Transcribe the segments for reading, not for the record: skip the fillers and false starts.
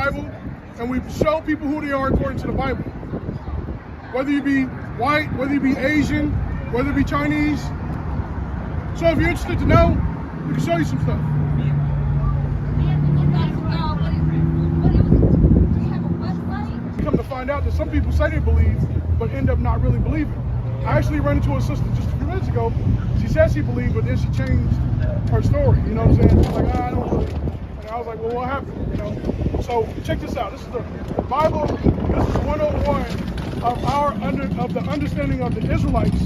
Bible, and we show people who they are according to the Bible. Whether you be white, whether you be Asian, whether it be Chinese. So if you're interested to know, we can show you some stuff. Come to find out that some people say they believe, but end up not really believing. I actually ran into a sister just a few minutes ago. She said she believed, but then she changed her story. You know what I'm saying? She's like, I don't really. And I was like, well, what happened? You know. So check this out. This is the Bible. This is 101 of the understanding of the Israelites.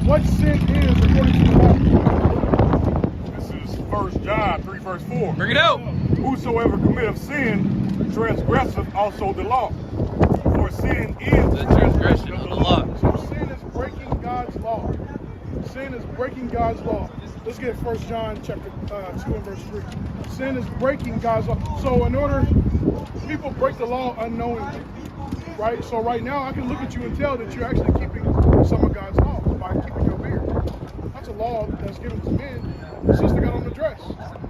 What sin is according to the Bible. This is 1 John 3 verse 4. Bring it out. Whosoever committeth sin transgresseth also the law. For sin is The transgression of the law. So sin is breaking God's law. Sin is breaking God's law. Let's get 1 John chapter 2 and verse 3. Sin is breaking God's law. So in order, people break the law unknowingly, right? So right now I can look at you and tell that you're actually keeping some of God's law by keeping your beard. That's a law that's given to men. The sister got on the dress.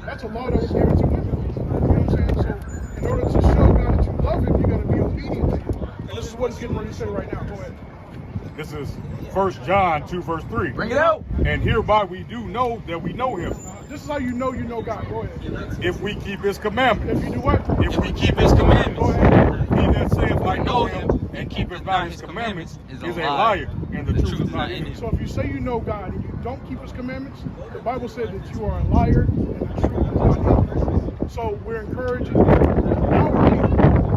That's a law that was given to women. You know what I'm saying? So in order to show God that you love him, you got to be obedient to him. And this is what it's getting ready to say right now. Go ahead. This is 1 John 2 verse 3. Bring it out. And hereby we do know that we know him, This is how you know God. Go ahead. if we keep his commandments. If you do what? If we Keep his commandments. Go ahead. He that saith I I know him and keepeth not his commandments is a liar, and the truth is not in him. So if you say you know God and you don't keep his commandments, the Bible said that you are a liar and the truth is not in you. So we're encouraging our people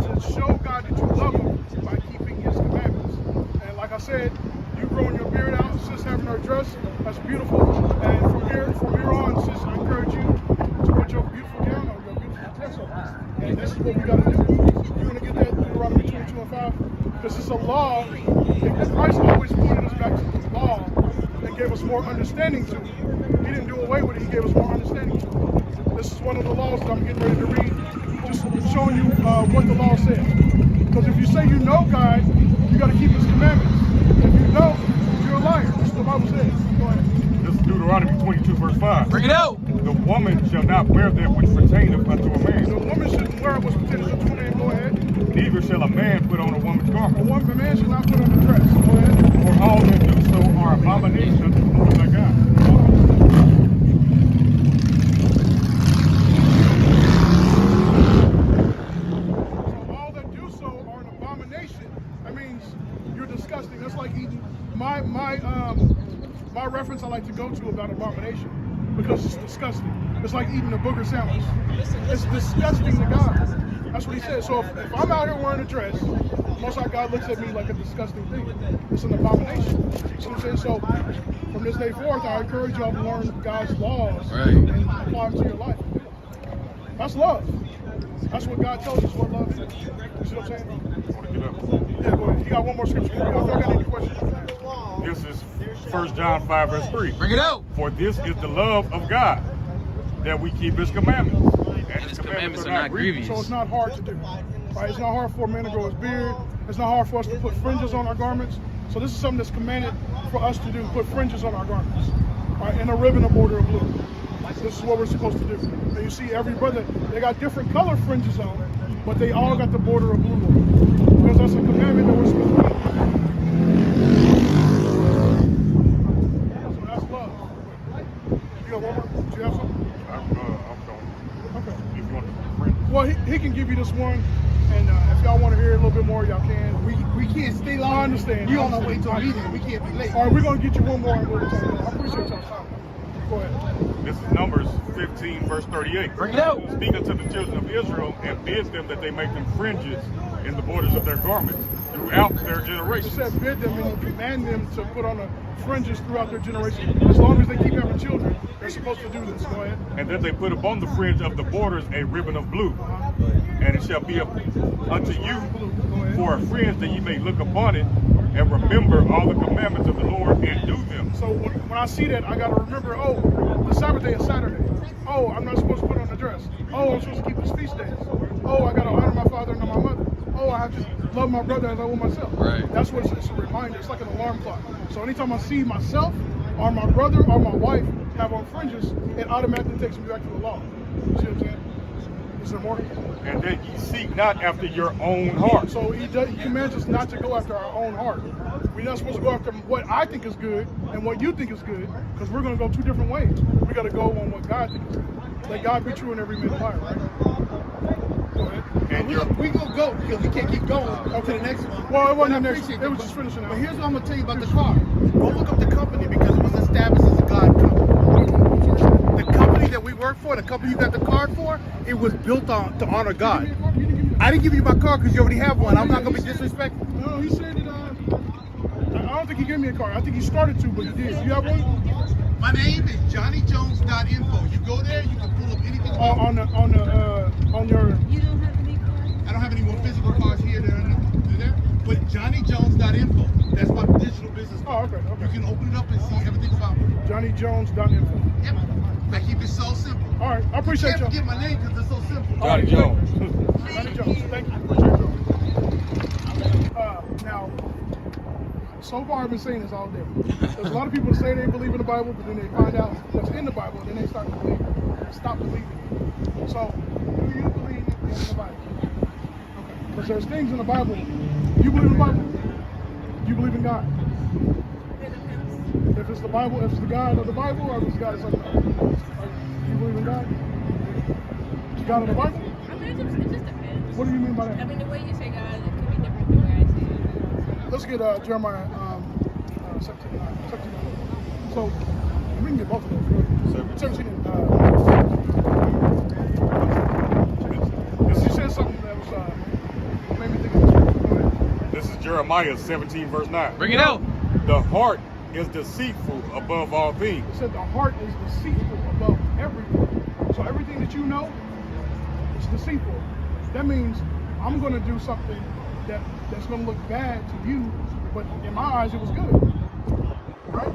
to show God that you love him by keeping his commandments. And like I said, you growing your beard out, sis having her dress, that's beautiful. And from here on, sis, I encourage you to put your beautiful gown on, your beautiful dress on. And this is what we got to do. You're going to get that Deuteronomy 22 and 5, because it's a law. And Christ always pointed us back to the law and gave us more understanding to it. He didn't do away with it, he gave us more understanding to it. This is one of the laws that I'm getting ready to read, just showing you what the law says. Because if you say you know God, you got to keep his commandments. If you don't, you're a liar. That's what the Bible says. Go ahead. This is Deuteronomy 22 verse 5. Bring it out. The woman shall not wear that which pertaineth unto a The man, woman shouldn't wear what's pertaining to a man. Go ahead. neither shall a man put on a woman's garment. A man should not put on a dress. Go ahead. For all that do so are abominations unto the Lord thy God. So all that do so are an abomination. That means you're disgusting. That's like eating my reference I like to go to about abomination, because it's disgusting. It's like eating a booger sandwich. It's disgusting to God. That's what he said. So if I'm out here wearing a dress, most of God looks at me like a disgusting thing. It's an abomination. You see what I'm saying? So from this day forth, I encourage y'all to learn God's laws and apply them to your life. That's love. That's what God tells us what love is. You see what I'm saying? Yeah, go ahead. You got one more scripture. I don't got any questions. This is 1 John 5 verse 3. Bring it out. For this is the love of God, that we keep his commandments. And his commandments are not grievous. So it's not hard to do. Right? It's not hard for a man to grow his beard. It's not hard for us to put fringes on our garments. So this is something that's commanded for us to do, put fringes on our garments. Right? And a ribbon, a border of blue. This is what we're supposed to do. And you see every brother, they got different color fringes on, but they all got the border of blue on it. Because that's a commandment that we're supposed to do. So that's love. You got one more? Do you have something? I'm going. Okay. If you want to print. Well, he can give you this one, and if y'all want to hear it a little bit more, y'all can. We can't stay long. I understand. You don't know wait till I'm eating. We can't be late. All right, we're going to get you one more, and we'll talk. I appreciate y'all time. Go ahead. This is Numbers 15 verse 38. Bring it out. Speak unto the children of Israel and bid them that they make them fringes in the borders of their garments throughout their It generations. said bid them and command them to put on the fringes throughout their generation. As long as they keep having children, they're supposed to do this. Go ahead. And that they put upon the fringe of the borders a ribbon of blue. And it shall be unto you for a fringe, that ye may look upon it and remember all the commandments of the Lord and do them. So when I see that, I got to remember, oh, the Sabbath day is Saturday. Oh, I'm not supposed to put on the dress. Oh, I'm supposed to keep his feast days. Oh, I got to honor my father and my mother. Oh, I have to love my brother as I will myself. Right. That's what it's a reminder. It's like an alarm clock. So anytime I see myself or my brother or my wife have on fringes, it automatically takes me back to the law. You see what I'm saying? Is there more? And that ye seek not after your own heart. So he commands us not to go after our own heart. We're not supposed to go after what I think is good and what you think is good, because we're going to go two different ways. We got to go on what God thinks is good. Let God be true and every man a liar, right? Go ahead. And We gonna go because we can't keep going to the next one. Well, it wasn't But I the next. appreciate It was that. just finishing out. But here's what I'm gonna tell you about the car. Go look up the company because it was established as a God company. The company that we work for, the company you got the card for, it was built on to honor God. I didn't give you my car because you already have one. I'm not gonna be disrespectful. No, he said that. I don't think he gave me a car. I think he started to, but he did. You have one? My name is JohnnyJones.info. You go there, you can pull up anything. On your. You don't have any cars? I don't have any more physical cars here than there, but JohnnyJones.info. That's my digital business. Oh, okay. You can open it up and see everything about me. JohnnyJones.info. Yep. I keep it so simple. All right, I appreciate Can't you. forget my name because it's so simple. Johnny Jones. Johnny Jones. Thank you. Appreciate you. Now, so far I've been saying this all day. There's a lot of people that say they believe in the Bible, but then they find out what's in the Bible, and then they start to believe it. Stop believing it. So, do you believe in the Bible? Okay. Because there's things in the Bible. You believe in the Bible? You believe in God? If it's the Bible, if it's the God of the Bible, or if it's the God of something else? You believe in God? Is God of the Bible? I mean, it just depends. What do you mean by I that? mean, the way you say God, it could be different the way I say it. Let's get Jeremiah 17. So, we can get both of those. 17 and you said something that was made me think of this. Go ahead. This is Jeremiah 17, verse 9. Bring it out. The heart is deceitful above all things. It said the heart is deceitful above everything. So everything that you know is deceitful. That means I'm going to do something that's going to look bad to you, but in my eyes it was good. Right?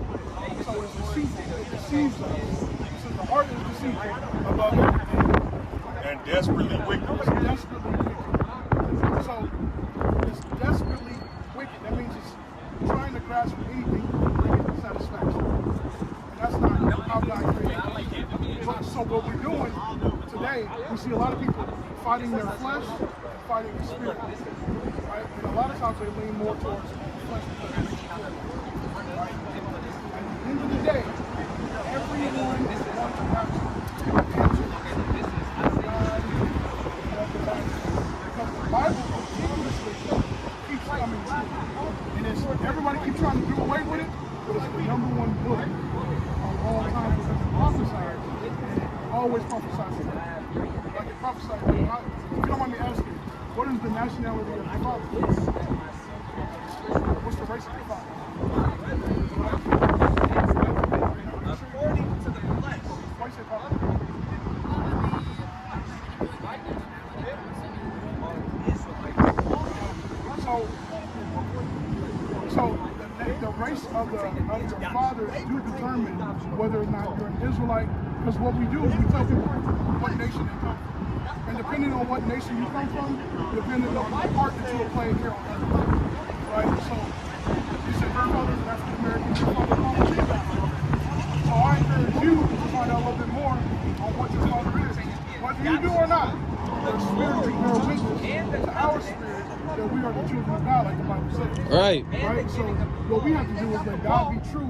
So it's deceitful. It deceives us. It says the heart is deceitful above everything. And desperately wicked. It's desperately wicked. So it's desperately wicked. That means it's trying to grasp for anything to bring it satisfaction. And that's not how God created it. So what we're doing today, we see a lot of people fighting their flesh and fighting their spirit. Right? And a lot of times they lean more towards flesh because it makes you feel good. Right? At the end of the day, everyone is going to have to answer because the Bible continuously keeps coming true. And everybody keeps trying to do away with it, but it's the number one book of all time because it prophesies. And it always prophesies. Like it prophesies. If you don't mind me asking, what is the nationality of the father? What's the race of the father? According to the flesh. Why you say father? So the race of your fathers do determine whether or not you're an Israelite. Because what we do is we tell people what nation they come from. And depending on what nation you come from, depending on the part that you will play here on earth. Right? So you said your father is African American, your father is African. So I encourage you to find out a little bit more on what your father is. Whether you do or not, your spirit will bear witness to our spirit that we are the children of God, like the Bible says. Right. Right? So what we have to do is let God be true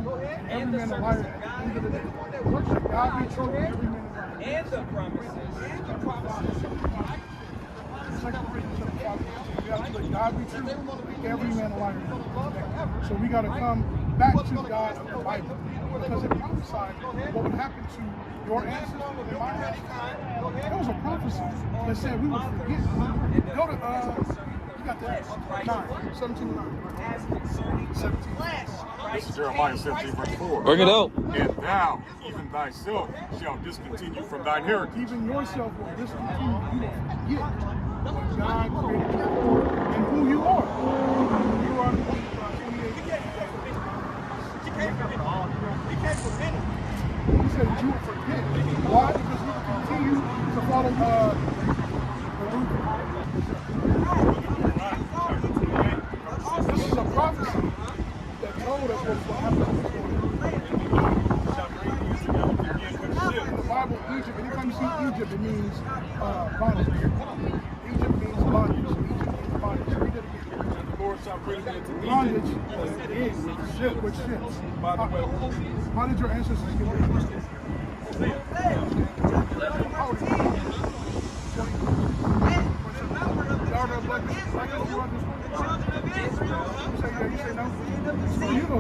and every man a liar at the end of the day. Let God be true and every man a liar. And the promises. Second Corinthians chapter 5. We have to let God be true and every man a liar. So we got to come back to God of the Bible. Because it prophesied what would happen to your ancestors and my ancestors. There was a prophecy that said we would forget. Go to, you got that? 9, 17 to 9. 17. This is Jeremiah 17, verse 4. Bring it out. And thou, even thyself, shall discontinue from thine heritage. Even yourself will discontinue. You will forget what God created you for and who you are. You are 28. You can't forget it. He said you will forget. Why? Because we will continue to follow this is a prophecy that told us what will happen. In the Bible, Egypt, anytime you see Egypt, it means bondage. Egypt means bondage. Egypt means bondage. Read it again. The Lord shall bring them into Bondage. Egypt. Ship with ships. By the way, How did your ancestors get rid of Egypt? How old are you? 20. Y'all read black people out this way? You say yeah, you say no? So you go.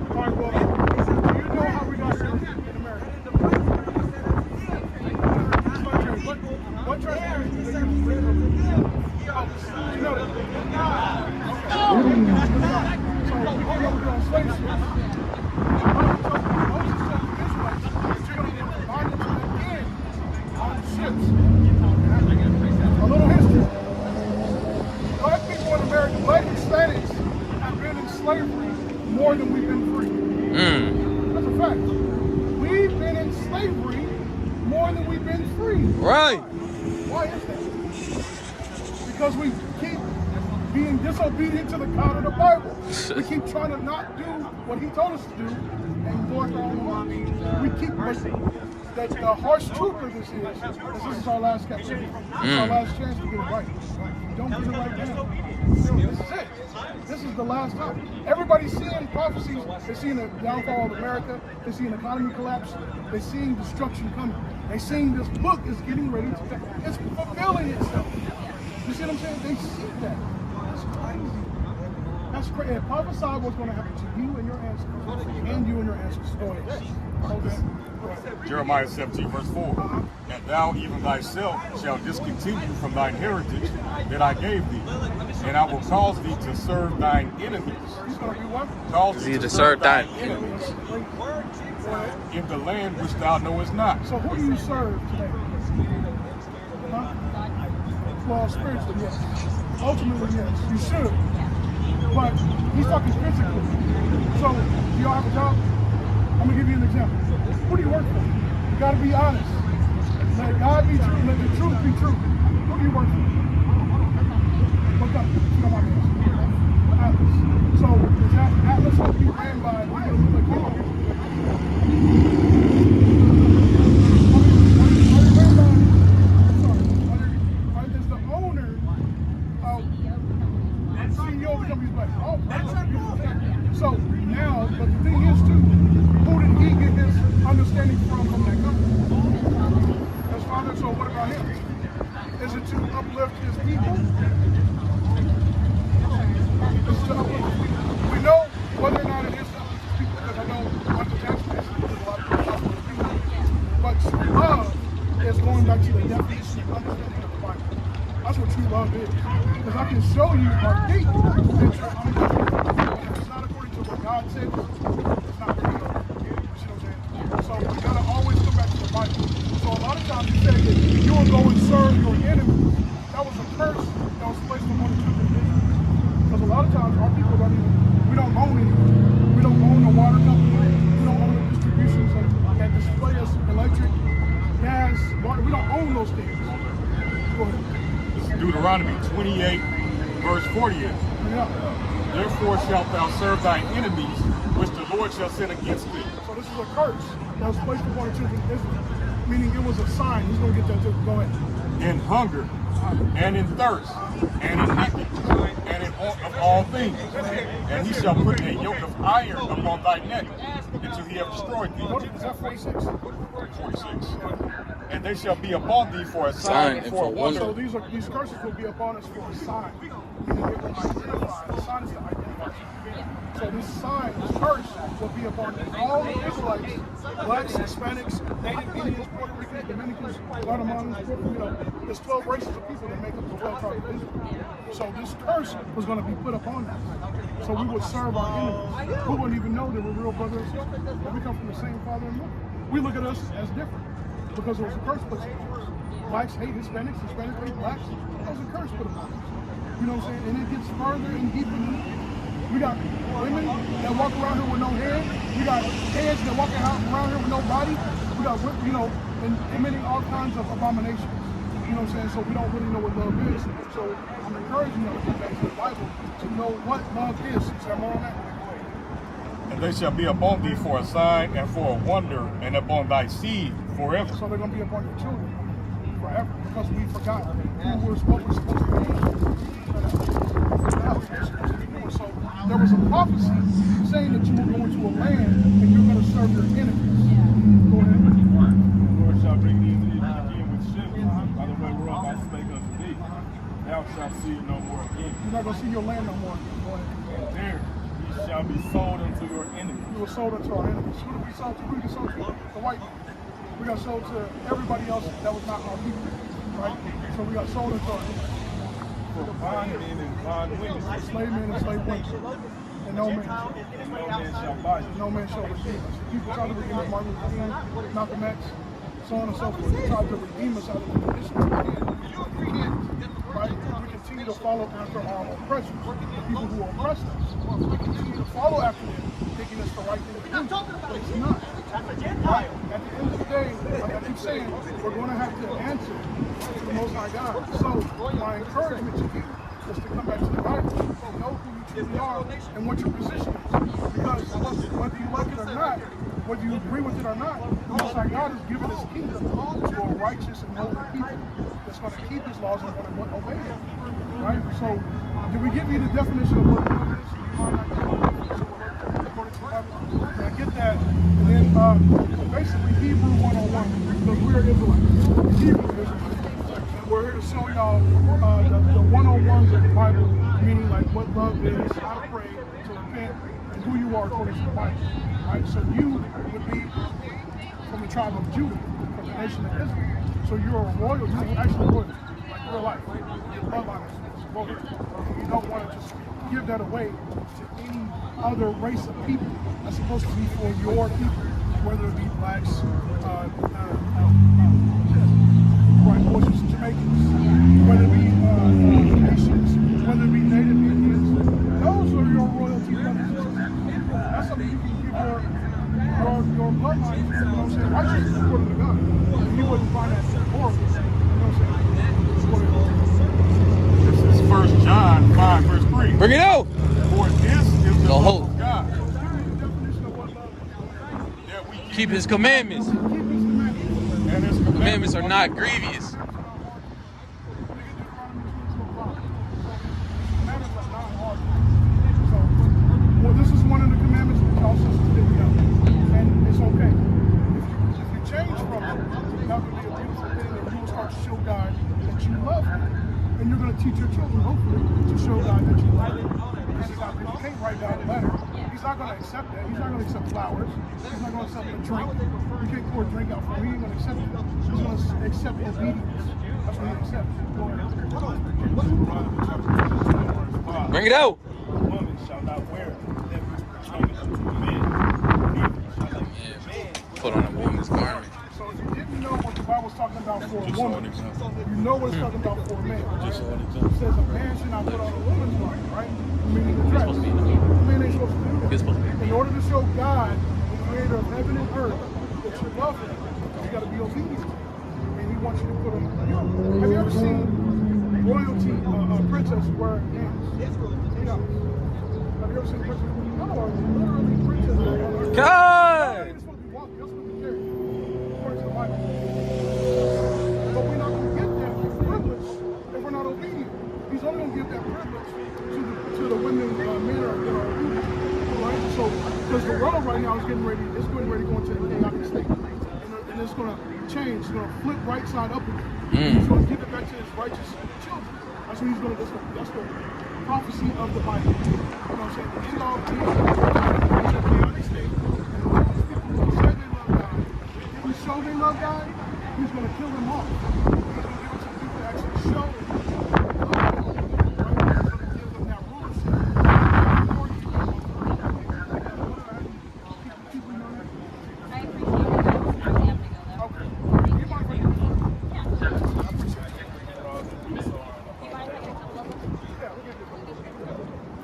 All right, well, do you know how we got here in America? What transportation do they use to bring them? Oh, you know that. So we came over here on slave ships. Moses told the Israelites that you're going to get bondage again on ships. A little history. Black people in America, black Hispanics, have been in slavery more than we've been free. That's a fact. We've been in slavery more than we've been free. Right. Why is that? Because we keep being disobedient to the God of the Bible. We keep trying to not do what he told us to do and go after our own hearts. We keep that the harsh truth of this is our last captivity. It's our last chance to get it right. Don't get it right now. This is it. This is the last time. Everybody's seeing prophecies. They're seeing the downfall of America. They're seeing the economy collapse. They're seeing destruction coming. They're seeing this book is getting ready to, it's fulfilling itself. You see what I'm saying? They see that. That's crazy. That's crazy. It prophesied what's going to happen to you and your ancestors. And you and your ancestors. Go ahead. Okay. Jeremiah 17, verse 4. And thou even thyself shalt discontinue from thine heritage that I gave thee, and I will cause thee to serve thine enemies. He's going to do what? Cause Thee to serve thine enemies Go ahead. in the land which thou knowest not. So who do you serve today? Huh? Well, spiritually, yes. Ultimately, yes. You should. But he's talking physically. So, do y'all have a job? I'm going to give you an example. Who do you work for? You got to be honest. Let God be true. Let the truth be true. Who do you work for? Look up. You don't mind me asking. Atlas. So, is that Atlas supposed to be ran by people that look like you? Is the owner CEO of the company's black? Oh, so now, but the thing is too, who did he get his understanding from that company? His father. So what about him? Is it to uplift his people? Is it to uplift his people? We know whether or not it is to uplift his people because I know Michael Jackson has a lot of people. But true love is going back to the definition of understanding of the Bible. That's what true love is. Because I can show you our deep that you're unloving. If it's not according to what God says, it's not really love. You see what I'm saying? So we gotta always come back to the Bible. So a lot of times you say that you will go and serve your enemies. That was a curse that was placed upon the children of Israel. Because a lot of times our people don't even, we don't own anything. We don't own a water company. We don't own the distributions that display us electric, gas, water. We don't own those things. Go ahead. Deuteronomy 28, verse 48. Yeah. Therefore shalt thou serve thine enemies, which the Lord shall send against thee. So this is a curse that was placed upon the children of Israel. Meaning it was a sign. He's going to get that too. Go ahead. In hunger, and in thirst, and in nakedness, and in all things. And he shall put a yoke of iron upon thy neck, until he have destroyed thee. What is that, 46? 46. And they shall be upon thee for a sign and for a wonder. So these curses will be upon us for a sign. Meaning it will identify. The sign is to identify. So this sign, this curse, will be upon all the Israelites, blacks, Hispanics, Native Indians, Puerto Ricans, Dominicans, Guatemalans, Puerto Rico. There's 12 races of people that make up the 12 tribes of Israel. So this curse was going to be put upon them. So we would serve our enemies. We wouldn't even know they were real brothers and sisters. But we come from the same father and mother. We look at us as different because there was a curse placed upon us. Blacks hate Hispanics, Hispanics hate blacks. That was a curse put upon us. You know what I'm saying? And it gets further and deeper than that. We got women that walk around here with no hair. We got heads that walk around here with no body. We got, you know, and committing all kinds of abominations. You know what I'm saying? So we don't really know what love is. So I'm encouraging you to get back to the Bible to know what love is. Is that more on that? And they shall be upon thee for a sign and for a wonder, and upon thy seed forever. So they're going to be upon your children forever, because we forgot what we're supposed to be doing. So there was a prophecy saying that you were going to a land and you're going to serve your enemies. Go ahead. The Lord shall bring thee again with ships. By the way, we're all about to spake unto thee. Thou shalt see it no more again. You're not going to see your land no more. Go ahead. And there ye shall be sold unto your enemies. We were sold unto our enemies. Who did we sold to? Who did we sold to? The white man. We got sold to everybody else that was not our people. Right? So we got sold into our enemies. For bondmen and bondwomen. Slave men and slave women. And no man. And no man shall buy you. No man shall redeem us. People try to redeem us, Martin Luther King, Malcolm X, so on and so forth. They try to redeem us out of the condition we can't. Right? We continue to follow after our oppressors, the people who oppress us. We continue to follow after them, thinking it's the right thing to do, but it's not. Right? At the end of the day, like I keep saying, we're going to have to answer to the Most High God. So my encouragement to you is to come back to the Bible, know who you truly are and what your position is. Because whether you like it or not, whether you agree with it or not, the Most High God has given His kingdom to a righteous and holy people that's going to keep His laws and going to obey them. Right? So, did we give you the definition of what love is? According to the Bible? And I get that. And then basically Hebrew 101, because we're Israelites. Hebrew Israelites. And we're here to show y'all the 101s of the Bible, meaning like what love is, how to pray, to repent, and who you are according to the Bible. Right? So you would be from the tribe of Judah, from the nation of Israel. So you're a royal, you're actually royal, like real life. Your bloodline is royal. You don't want to just give that away to any other race of people. That's supposed to be for your people, whether it be blacks, white boys, Jamaicans, whether it be Haitians, whether it be Native Indians. Those are your royalty brothers and sisters. That's something you can give your bloodline, you know what I'm saying, righteousness according to God. And you wouldn't find that horrible, you know what I'm saying? This is 1 John 5, verse 3. Bring it out. For this is the love hope. of God, Definition of what love is. that we Keep His commandments. Keep His commandments. and His Commandments are not grievous. Well, this is one of the commandments which y'all sisters didn't know. And it's okay. If you change from it, that would be a beautiful thing, and you will start to show God that you love Him. And you're going to teach your children, hopefully, to show God that you love Him. Because you can't write down a letter. He's not going to accept that. He's not going to accept flowers. He's not going to accept a drink. You can't pour a drink out for him. He ain't going to accept it. He's going to accept obedience. That's what He accepts. Go ahead. Bring it out. A woman shall not wear that which pertaineth unto a man. Neither shall a man Put on a woman's garment. So if you didn't know what the Bible's talking about for a woman, you know what it's talking about for a man. Right? It says a man should not put on a woman's garment, right? Meaning the dress. The man ain't supposed to do that. In order to show God, the creator of heaven and earth, that you love Him, you got to be obedient to Him. And He wants you to put on. Have you ever seen royalty, princess wear pants? $8. Have you ever seen princess? No, literally princess wear. God! It's supposed to be walking. That's what we carry. According to the Bible. But we're not going to get that privilege if we're not obedient. He's only going to give that privilege to the women, men that are obedient. Right? So, because the world right now is getting ready to go into a chaotic state. And it's going to change. It's going to flip right side up again. He's going to give it back to His righteous children. That's what He's going to do. That's the prophecy of the Bible. You know what I'm saying? The end all be in a chaotic state. And say they love God. If we show they love God, He's going to kill them all. He's going to give it to people that actually show them love God. Right? He's going to give them that rulership. People know that? I appreciate it. I have to go though. Okay. You might be. Yeah. I appreciate it. You mind if I get some love? Yeah, we can do it.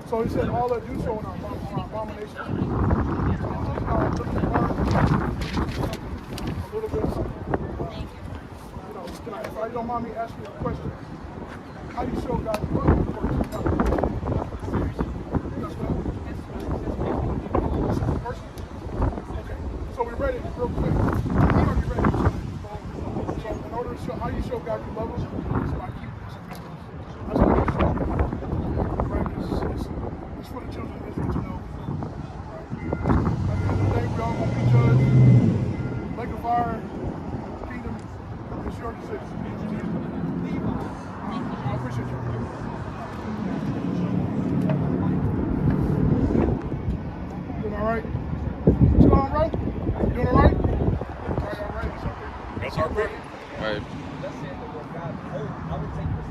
So He said all that do so in our abominations. So I'm looking to learn a little bit of something. You know, if I don't mind me asking you a question, how do you show God's love according to the Bible? That's what how you show God you love him is by keeping his commandments. That's how you show God. Right? It's for the children of Israel to know. Right? At the end of the day, we all gonna be judged. Lake of fire, kingdom, it's your decision. I appreciate you. Doing all right? What's going on, bro? You doing all right? All right. That's our pick. Right.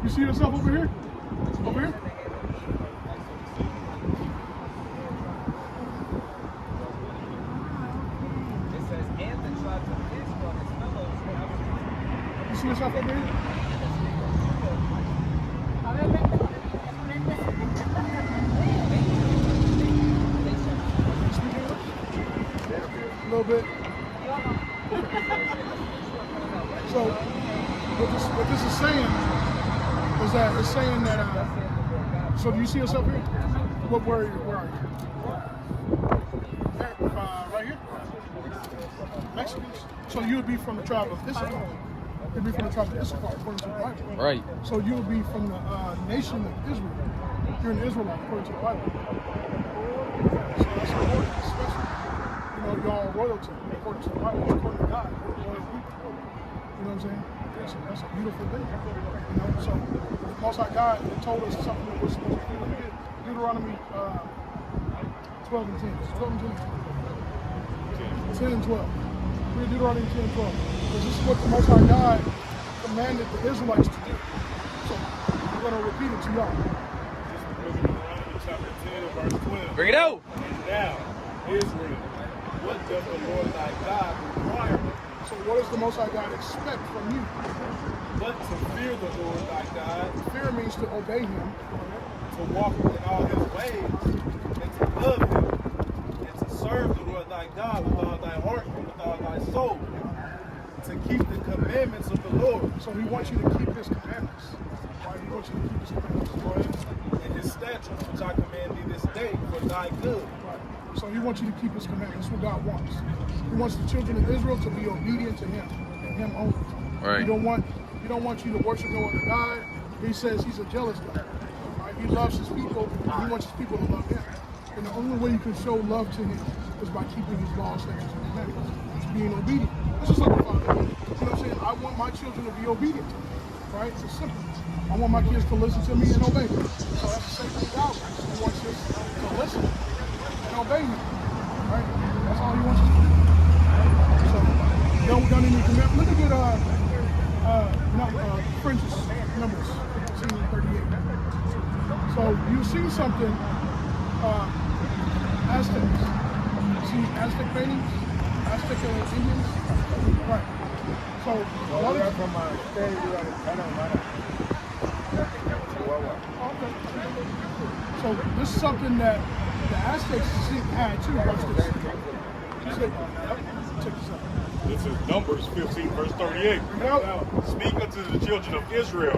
You see yourself over here? Over here? It says, and the tribes of Israel, his fellows, You see yourself over here? Speak English? A little bit. So, what this is saying is that it's saying that. So, do you see yourself here? Where are you? Right here. Mexicans. So you would be from the tribe of Issachar. You'd be from the tribe of Issachar, according to the Bible. Right. So you would be from the nation of Israel. You're an Israelite, according to the Bible. So that's important, especially. You know, y'all royalty, according to the Bible, according to God. We're royal people. You know what I'm saying? That's a beautiful thing. You know, so the Most High God told us something that we're supposed to do. Deuteronomy 12 and 10. 12 and 10. 10 and 12. Read Deuteronomy 10 and 12. Because this is what the Most High God commanded the Israelites to do. So we're going to repeat it to y'all. Deuteronomy chapter 10 and verse 12. Bring it out. And now, Israel, what doth the Lord thy God require? So what does the Most High God expect from you? But to fear the Lord thy God, Fear means to obey him. to walk in all his ways, and to love him, and to serve the Lord thy God with all thy heart and with all thy soul, to keep the commandments of the Lord, So he wants you to keep his commandments. Right? He wants you to keep his commandments. and his statutes which I command thee this day for thy good. Right. So he wants you to keep his commandments. That's what God wants. He wants the children of Israel to be obedient to him and him only. Right. He don't want you to worship no other God. He says he's a jealous God. Right? He loves his people, and he wants his people to love him. And the only way you can show love to him is by keeping his laws, statutes, and commandments. It's being obedient. This is like a father. You know what I'm saying? I want my children to be obedient to me. Right? It's simple. I want my kids to listen to me and obey me. So that's the same thing God wants. He wants us to listen and obey me. Right? That's all he wants us to do. So don't need commandments. Look at French's numbers, 1638. So you see something, Aztecs. See Aztec paintings? Aztec Indians? Right. So what is from my state, we are okay. So this is something that the Aztecs had too. Watch this. Check this out. This is Numbers 15, verse 38. Now, Speak unto the children of Israel,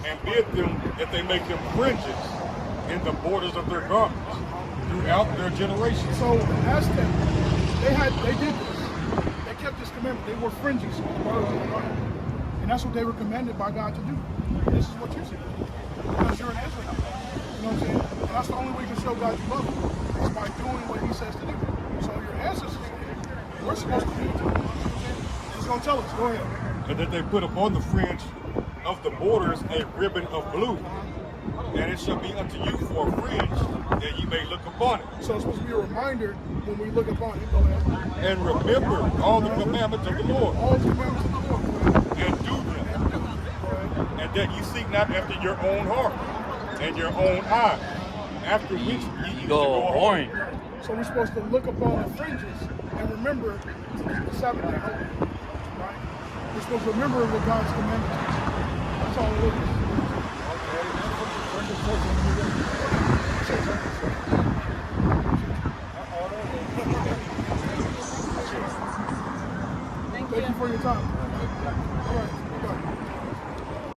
and bid them that they make them fringes in the borders of their garments throughout their generations. so the Aztecs, they did this. They kept this commandment. They were fringes on the borders of the garment. And that's what they were commanded by God to do. And this is what you're saying. Because you're an Israelite. You know what I'm saying? And that's the only way you can show God you love him, is by doing what he says to do. So your ancestors did. We're supposed to do it too. He's going to tell us. Go ahead. And that they put upon the fringe of the borders a ribbon of blue, and it shall be unto you for a fringe, that ye may look upon it. So it's supposed to be a reminder when we look upon it. Go ahead. And remember all the commandments of the Lord, All the commandments of the Lord. Go ahead. and do them, And do it. Go ahead. and that ye seek not after your own heart and your own eye, after which ye used to Go go horn. home. So we're supposed to look upon the fringes and remember to keep the Sabbath day holy. Right? We're supposed to remember what God's commandments are. That's all it is.